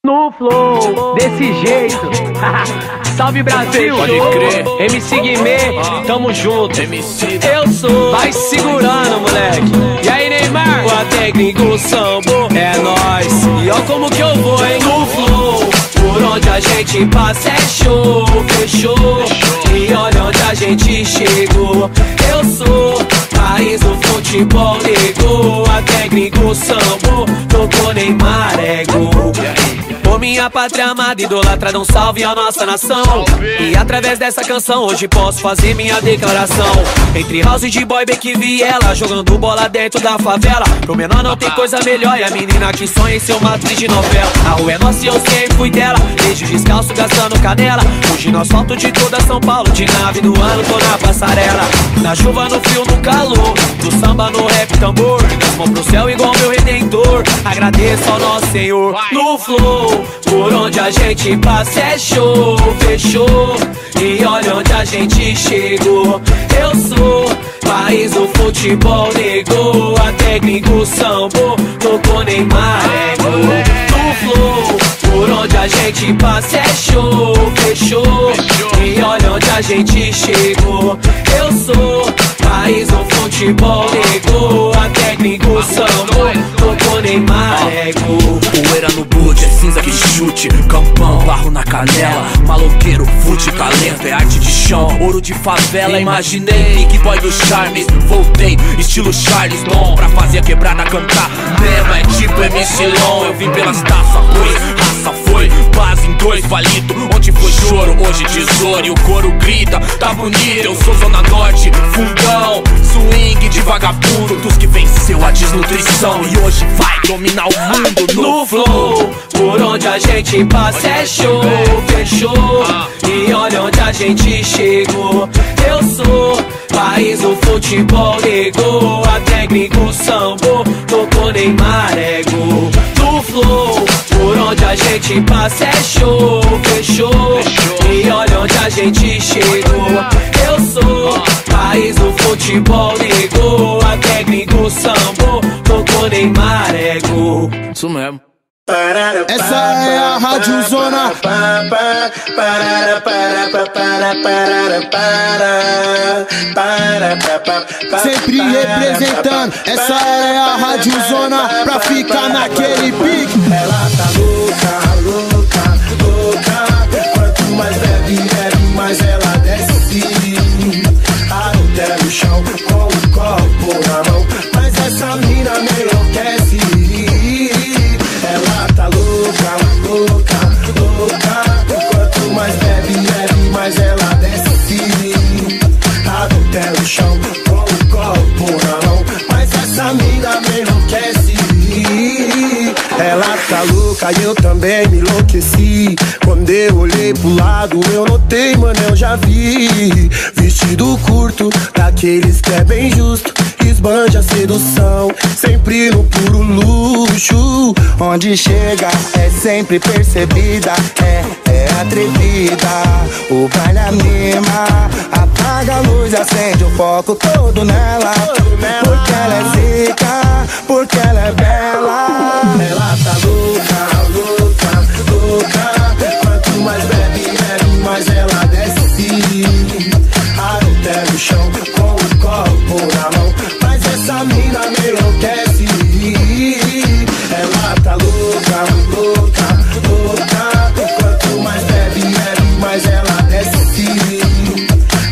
No flow, desse jeito. Salve Brasil, pode crer. MC Guimê, tamo junto. MC Eu sou, vai segurando, moleque. E aí, Neymar? O técnico sambo é nóis. E ó como que eu vou, hein? No flow, por onde a gente passa é show, fechou. E olha onde a gente chegou. Eu sou país do futebol, negou. A técnico sambo, tocou Neymar, é gol. Por minha pátria amada, idolatra, um salve à nossa nação. E através dessa canção hoje posso fazer minha declaração. Entre house de boy, Beck e Viela, jogando bola dentro da favela. Pro menor não tem coisa melhor, e a menina que sonha em ser uma atriz de novela. A rua é nossa e eu sempre fui dela, desde descalço gastando canela. Hoje no asfalto de toda São Paulo, de nave no ano tô na passarela. Na chuva, no frio, no calor, do samba, no rap, tambor. Das mãos pro céu igual meu redentor, agradeço ao nosso Senhor. No flow, por onde a gente passa é show, fechou. E olha onde a gente chegou. Eu sou país do futebol, negou. A técnico sambo, tocou Neymar, é gol. No flow, por onde a gente passa é show, fechou. E olha onde a gente chegou. Eu sou país do futebol, negou. A técnico sambo, tocou Neymar, é gol. Poeira no boot, é cinza que chute, campão, barro na canela, maloqueiro, fute, calento, é arte de chão, ouro de favela. Imaginei, Big Boy do Charmes, voltei, estilo Charles Dom, pra fazer a quebrada cantar mesmo, é tipo MC Long. Eu vim pelas taças, pois raça foi, base em dois palito. Onde foi choro, hoje tesouro, e o coro grita, tá bonito. Eu sou Zona Norte, fundão, swing de vagabundo, dos que venceu a desnutrição e hoje vai dominar o mundo. No flow, por onde a gente passa é show, fechou. E olha onde a gente chegou. Eu sou país do futebol, negou. A técnico sambo, tocou Neymar, é gol. No flow, por onde a gente passa é show, fechou. E olha onde a gente chegou. Eu sou país do futebol, negou. A técnico sambo, tocou Neymar, é gol. Isso mesmo. Essa é a Rádio Zona. Sempre representando. Essa é a Rádio Zona pra ficar naquele pique. Ela tá louca, louca, louca. Quanto mais bebe, bebe, mais ela desce. Até no chão com o copo na mão. Mas essa mina me enlouquece. Ela tá louca, louca, louca. Quanto mais bebe, bebe, mais ela desce. Até no chão com o copo na mão. Mas essa mina me enlouquece. Ela tá louca e eu também me enlouqueci. Quando eu olhei pro lado eu notei, mano, eu já vi. Vestido curto, daqueles que é bem justo, esbanja a sedução, sempre no puro luxo. Onde chega é sempre percebida, é atrevida. O baile anima, apaga a luz, acende o foco todo nela. Porque ela é zica, porque ela é bela. Ela tá louca, louca, louca. Quanto mais bebe, bebe, mais ela desce. Até no chão com o copo na mão. Mas essa mina me enlouquece. Ela tá louca, louca, louca. Quanto mais bebe, bebe, mais ela desce.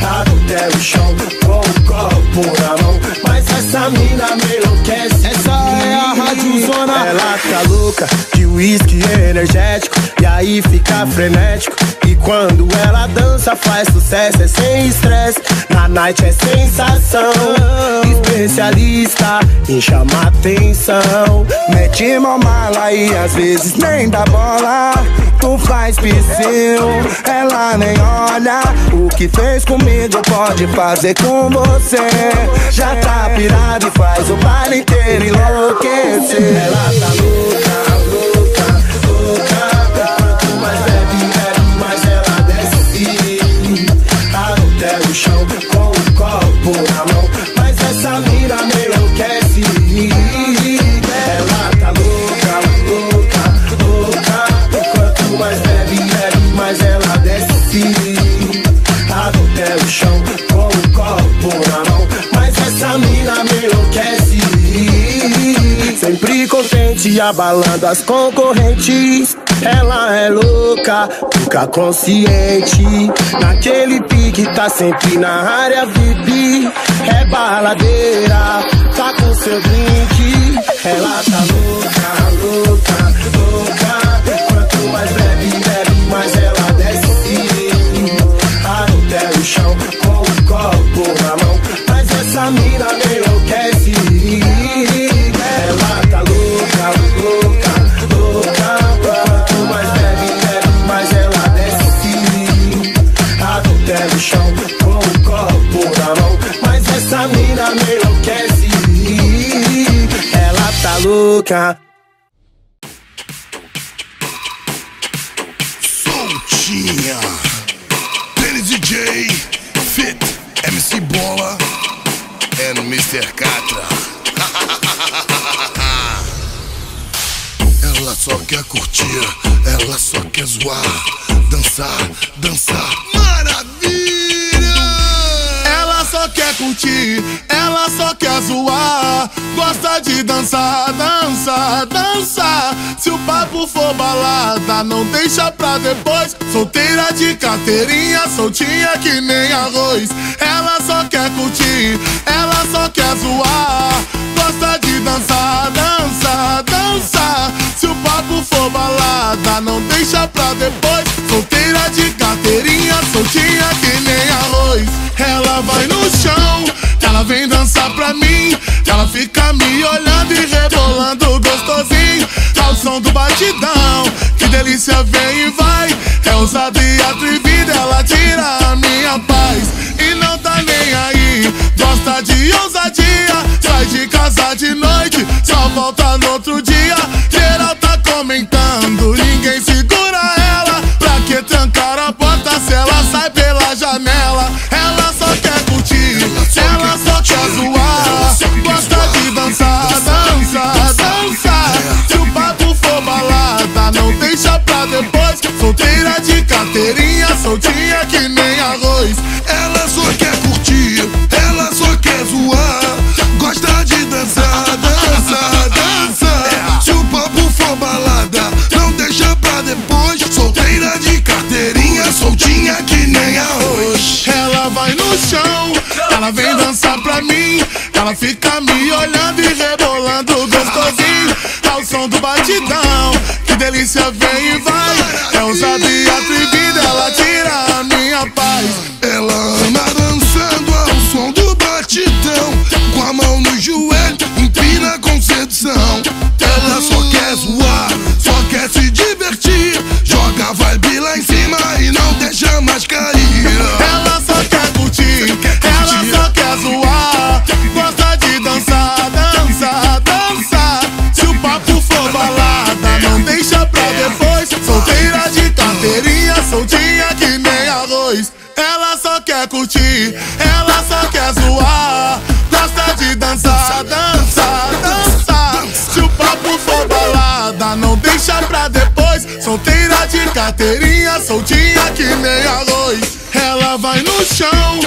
Até o chão com o copo na mão. Mas essa mina me enlouquece. Essa é a Rádio Zona. Ela tá louca de uísque energético, e aí fica frenético. E quando ela dança faz sucesso, é sem estresse. Na night é sensação. Especialista em chamar atenção. Mete mão mala e às vezes nem dá bola. Tu faz piscil, ela nem olha. O que fez comigo pode fazer com você. Já tá pirado e faz o baile inteiro enlouquecer. Ela tá louca, louca, louca. Quanto mais bebe, bebe, mais ela desce. Até o chão com o copo na mão. Mas essa mina me enlouquece. Ela tá louca, louca, louca. e abalando as concorrentes. Ela é louca, fica consciente. Naquele pique tá sempre na área VIP. É baladeira, tá com seu drink. Ela tá louca, louca, louca. Quanto mais bebe, bebe, mais ela desce. Até o chão com o copo na mão. Mas essa mina me enlouquece. Ela tá louca, louca, louca. Quanto mais bebe, bebe, mais ela desce. Até o chão com o copo na mão. Mas essa mina me enlouquece. Ela tá louca. Soltinha. DJ, Fit, MC Bola and Mr. Catra. Ela só quer curtir, ela só quer zoar, dançar, dançar, maravilha! Ela só quer curtir, ela só quer zoar, gosta de dançar, dançar, dançar. Se o papo for balada, não deixa pra depois. Solteira de carteirinha, soltinha que nem arroz. Ela só quer curtir, ela só quer zoar, gosta de dançar, dançar, dançar. Se o papo for balada, não deixa pra depois. Solteira de carteirinha, soltinha que nem arroz. Ela vai no chão, ela vem dançar pra mim. Ela fica me olhando e rebolando gostosinho ao som do batidão. Que delícia, vem e vai. É ousada e atrevida, ela tira a minha paz. E não tá nem aí, gosta de ousadia. Sai de casa de noite, só volta no outro dia. Geral tá comentando, ninguém segura ela. Pra que trancar a porta se ela sai pela janela? Ela só quer curtir, ela só quer zoar, gosta de dançar, dançar, dançar. Se o papo for balada, não deixa pra depois. Solteira de carteirinha, soltinha que nem arroz. Ela só quer curtir, ela só quer zoar, gosta de dançar, dançar, dançar. Se o papo for balada, não deixa pra depois. Solteira de carteirinha, soltinha que nem arroz. Ela vai no chão, ela vem dançar pra mim. Ela fica me olhando e rebolando gostosinho ao som do batidão. Que delícia, vem e vai. É ousada e atrevida, ela tira a minha paz. Ela ama dançando ao som do batidão, com a mão no joelho, empina com sedução. Ela só quer zoar, só quer se divertir. Joga vibe lá em cima e não deixa mais cair. Ela só quer curtir, ela só quer zoar, gosta de dançar, dançar, dançar. Se o papo for balada, não deixa pra depois. Solteira de carteirinha, soltinha que nem arroz. Ela só quer curtir, ela só quer zoar, gosta de dançar, dançar, dançar. Se o papo for balada, não deixa pra depois. Solteira de carteirinha, soltinha que nem arroz. Ela vai no chão,